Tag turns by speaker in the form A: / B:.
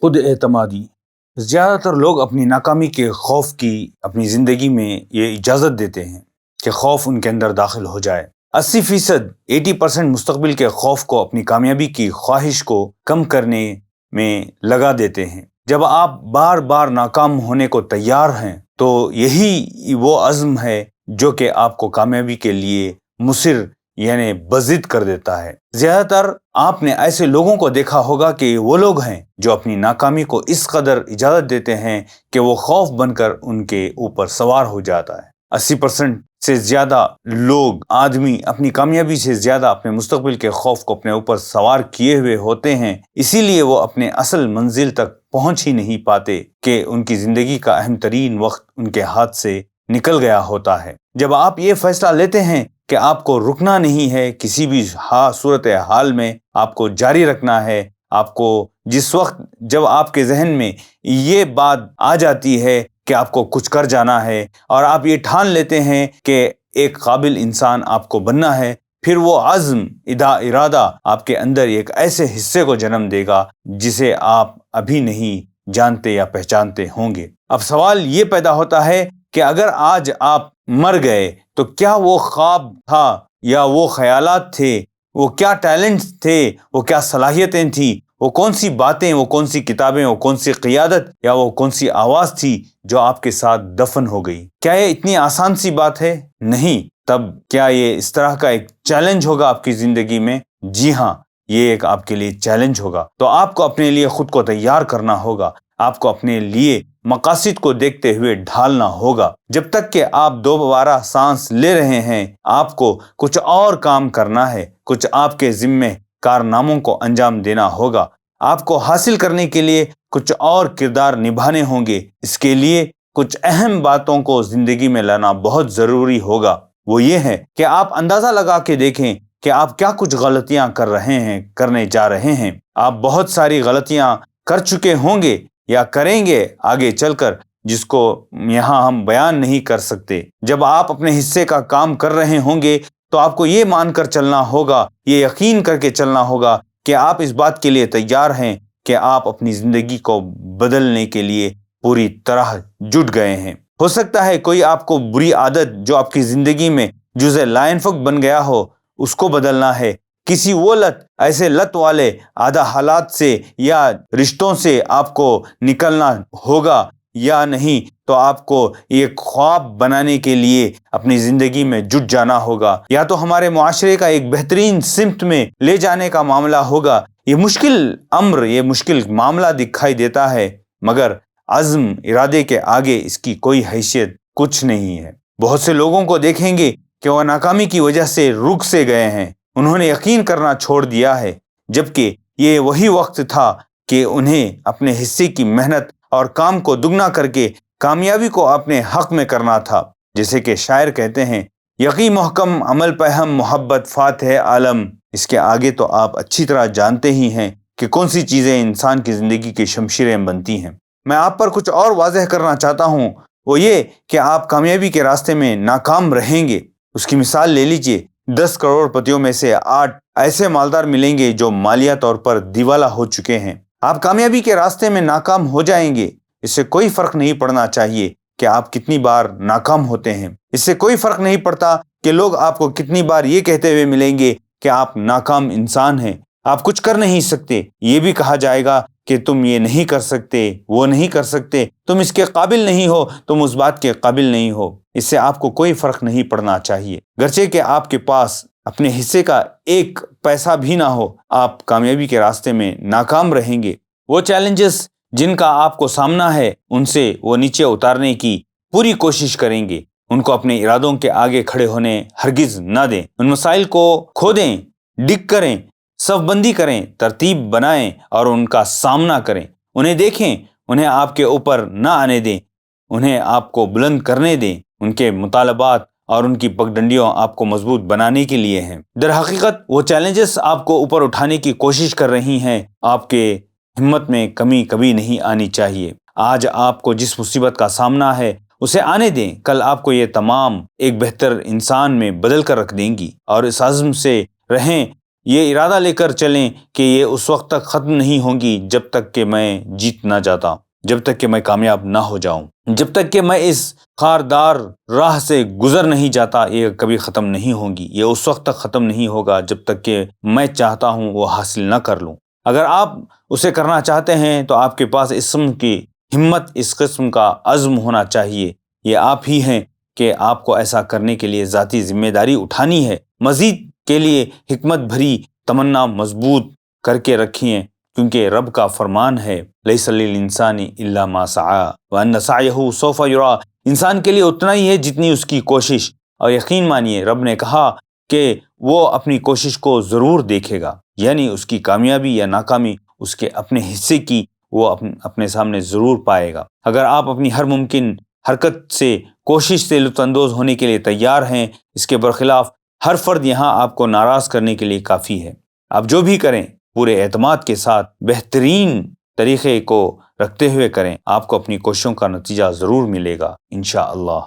A: خود اعتمادی۔ زیادہ تر لوگ اپنی ناکامی کے خوف کی اپنی زندگی میں یہ اجازت دیتے ہیں کہ خوف ان کے اندر داخل ہو جائے۔ 80% مستقبل کے خوف کو اپنی کامیابی کی خواہش کو کم کرنے میں لگا دیتے ہیں۔ جب آپ بار بار ناکام ہونے کو تیار ہیں تو یہی وہ عزم ہے جو کہ آپ کو کامیابی کے لیے مصر یعنی بضد کر دیتا ہے۔ زیادہ تر آپ نے ایسے لوگوں کو دیکھا ہوگا کہ وہ لوگ ہیں جو اپنی ناکامی کو اس قدر اجازت دیتے ہیں کہ وہ خوف بن کر ان کے اوپر سوار ہو جاتا ہے۔ 80% سے زیادہ آدمی اپنی کامیابی سے زیادہ اپنے مستقبل کے خوف کو اپنے اوپر سوار کیے ہوئے ہوتے ہیں، اسی لیے وہ اپنے اصل منزل تک پہنچ ہی نہیں پاتے کہ ان کی زندگی کا اہم ترین وقت ان کے ہاتھ سے نکل گیا ہوتا ہے۔ جب آپ یہ فیصلہ لیتے ہیں کہ آپ کو رکنا نہیں ہے، کسی بھی صورت حال میں آپ کو جاری رکھنا ہے، آپ کو جس وقت جب آپ کے ذہن میں یہ بات آ جاتی ہے کہ آپ کو کچھ کر جانا ہے اور آپ یہ ٹھان لیتے ہیں کہ ایک قابل انسان آپ کو بننا ہے، پھر وہ عزم ارادہ آپ کے اندر ایک ایسے حصے کو جنم دے گا جسے آپ ابھی نہیں جانتے یا پہچانتے ہوں گے۔ اب سوال یہ پیدا ہوتا ہے کہ اگر آج آپ مر گئے تو کیا وہ خواب تھا یا وہ خیالات تھے، وہ کیا ٹیلنٹس تھے، وہ کیا صلاحیتیں تھیں، وہ کون سی باتیں، وہ کون سی کتابیں، وہ کون سی قیادت یا وہ کون سی آواز تھی جو آپ کے ساتھ دفن ہو گئی؟ کیا یہ اتنی آسان سی بات ہے؟ نہیں۔ تب کیا یہ اس طرح کا ایک چیلنج ہوگا آپ کی زندگی میں؟ جی ہاں، یہ ایک آپ کے لیے چیلنج ہوگا۔ تو آپ کو اپنے لیے خود کو تیار کرنا ہوگا، آپ کو اپنے لیے مقاصد کو دیکھتے ہوئے ڈھالنا ہوگا۔ جب تک کہ آپ دوبارہ سانس لے رہے ہیں، آپ کو کچھ اور کام کرنا ہے، کچھ آپ کے ذمہ کارناموں کو انجام دینا ہوگا، آپ کو حاصل کرنے کے لیے کچھ اور کردار نبھانے ہوں گے۔ اس کے لیے کچھ اہم باتوں کو زندگی میں لانا بہت ضروری ہوگا۔ وہ یہ ہے کہ آپ اندازہ لگا کے دیکھیں کہ آپ کیا کچھ غلطیاں کرنے جا رہے ہیں۔ آپ بہت ساری غلطیاں کر چکے ہوں گے یا کریں گے آگے چل کر، جس کو یہاں ہم بیان نہیں کر سکتے۔ جب آپ اپنے حصے کا کام کر رہے ہوں گے تو آپ کو یہ مان کر چلنا ہوگا، یہ یقین کر کے چلنا ہوگا کہ آپ اس بات کے لیے تیار ہیں کہ آپ اپنی زندگی کو بدلنے کے لیے پوری طرح جٹ گئے ہیں۔ ہو سکتا ہے کوئی آپ کو بری عادت جو آپ کی زندگی میں جزء لا ينفك بن گیا ہو، اس کو بدلنا ہے۔ کسی وہ ایسے لت والے حالات سے یا رشتوں سے آپ کو نکلنا ہوگا، یا نہیں تو آپ کو ایک خواب بنانے کے لیے اپنی زندگی میں جٹ جانا ہوگا، یا تو ہمارے معاشرے کا ایک بہترین سمت میں لے جانے کا معاملہ ہوگا۔ یہ مشکل معاملہ دکھائی دیتا ہے، مگر عزم ارادے کے آگے اس کی کوئی حیثیت کچھ نہیں ہے۔ بہت سے لوگوں کو دیکھیں گے کہ وہ ناکامی کی وجہ سے رک سے گئے ہیں، انہوں نے یقین کرنا چھوڑ دیا ہے، جبکہ یہ وہی وقت تھا کہ انہیں اپنے حصے کی محنت اور کام کو دگنا کر کے کامیابی کو اپنے حق میں کرنا تھا۔ جیسے کہ شاعر کہتے ہیں، یقین محکم عمل پہم محبت فاتح عالم۔ اس کے آگے تو آپ اچھی طرح جانتے ہی ہیں کہ کون سی چیزیں انسان کی زندگی کی شمشیریں بنتی ہیں۔ میں آپ پر کچھ اور واضح کرنا چاہتا ہوں، وہ یہ کہ آپ کامیابی کے راستے میں ناکام رہیں گے۔ اس کی مثال لے لیجئے، 10 کروڑ پتیوں میں سے 8 ایسے مالدار ملیں گے جو مالیہ طور پر دیوالا ہو چکے ہیں۔ آپ کامیابی کے راستے میں ناکام ہو جائیں گے، اس سے کوئی فرق نہیں پڑنا چاہیے کہ آپ کتنی بار ناکام ہوتے ہیں۔ اس سے کوئی فرق نہیں پڑتا کہ لوگ آپ کو کتنی بار یہ کہتے ہوئے ملیں گے کہ آپ ناکام انسان ہیں، آپ کچھ کر نہیں سکتے۔ یہ بھی کہا جائے گا کہ تم یہ نہیں کر سکتے، وہ نہیں کر سکتے، تم اس کے قابل نہیں ہو، تم اس بات کے قابل نہیں ہو۔ اس سے آپ کو کوئی فرق نہیں پڑنا چاہیے، گرچہ کہ آپ کے پاس اپنے حصے کا ایک پیسہ بھی نہ ہو، آپ کامیابی کے راستے میں ناکام رہیں گے۔ وہ چیلنجز جن کا آپ کو سامنا ہے، ان سے وہ نیچے اتارنے کی پوری کوشش کریں گے۔ ان کو اپنے ارادوں کے آگے کھڑے ہونے ہرگز نہ دیں۔ ان مسائل کو کھودیں، ڈگ کریں، صف بندی کریں، ترتیب بنائیں اور ان کا سامنا کریں۔ انہیں دیکھیں، انہیں آپ کے اوپر نہ آنے دیں، انہیں آپ کو بلند کرنے دیں۔ ان کے مطالبات اور ان کی پگڈنڈیوں آپ کو مضبوط بنانے کے لیے ہیں۔ در حقیقت وہ چیلنجز آپ کو اوپر اٹھانے کی کوشش کر رہی ہیں۔ آپ کے ہمت میں کمی کبھی نہیں آنی چاہیے۔ آج آپ کو جس مصیبت کا سامنا ہے اسے آنے دیں، کل آپ کو یہ تمام ایک بہتر انسان میں بدل کر رکھ دیں گی۔ اور اس عزم سے رہیں یہ ارادہ لے کر چلیں کہ یہ اس وقت تک ختم نہیں ہوں گی جب تک کہ میں جیت نہ جاتا، جب تک کہ میں کامیاب نہ ہو جاؤں، جب تک کہ میں اس خاردار راہ سے گزر نہیں جاتا یہ کبھی ختم نہیں ہوں گی، یہ اس وقت تک ختم نہیں ہوگا جب تک کہ میں چاہتا ہوں وہ حاصل نہ کر لوں۔ اگر آپ اسے کرنا چاہتے ہیں تو آپ کے پاس اس قسم کی ہمت، اس قسم کا عزم ہونا چاہیے۔ یہ آپ ہی ہیں کہ آپ کو ایسا کرنے کے لیے ذاتی ذمہ داری اٹھانی ہے۔ مزید کے لیے حکمت بھری تمنا مضبوط کر کے رکھیں، کیونکہ رب کا فرمان ہے لیس للانسان الا ما سعی وان سعیہ سوف یری، انسان کے لیے اتنا ہی ہے جتنی اس کی کوشش، اور یقین مانیے رب نے کہا کہ وہ اپنی کوشش کو ضرور دیکھے گا، یعنی اس کی کامیابی یا ناکامی اس کے اپنے حصے کی وہ اپنے سامنے ضرور پائے گا۔ اگر آپ اپنی ہر ممکن حرکت سے، کوشش سے لطف اندوز ہونے کے لیے تیار ہیں، اس کے برخلاف ہر فرد یہاں آپ کو ناراض کرنے کے لیے کافی ہے۔ آپ جو بھی کریں پورے اعتماد کے ساتھ بہترین طریقے کو رکھتے ہوئے کریں، آپ کو اپنی کوششوں کا نتیجہ ضرور ملے گا انشاءاللہ۔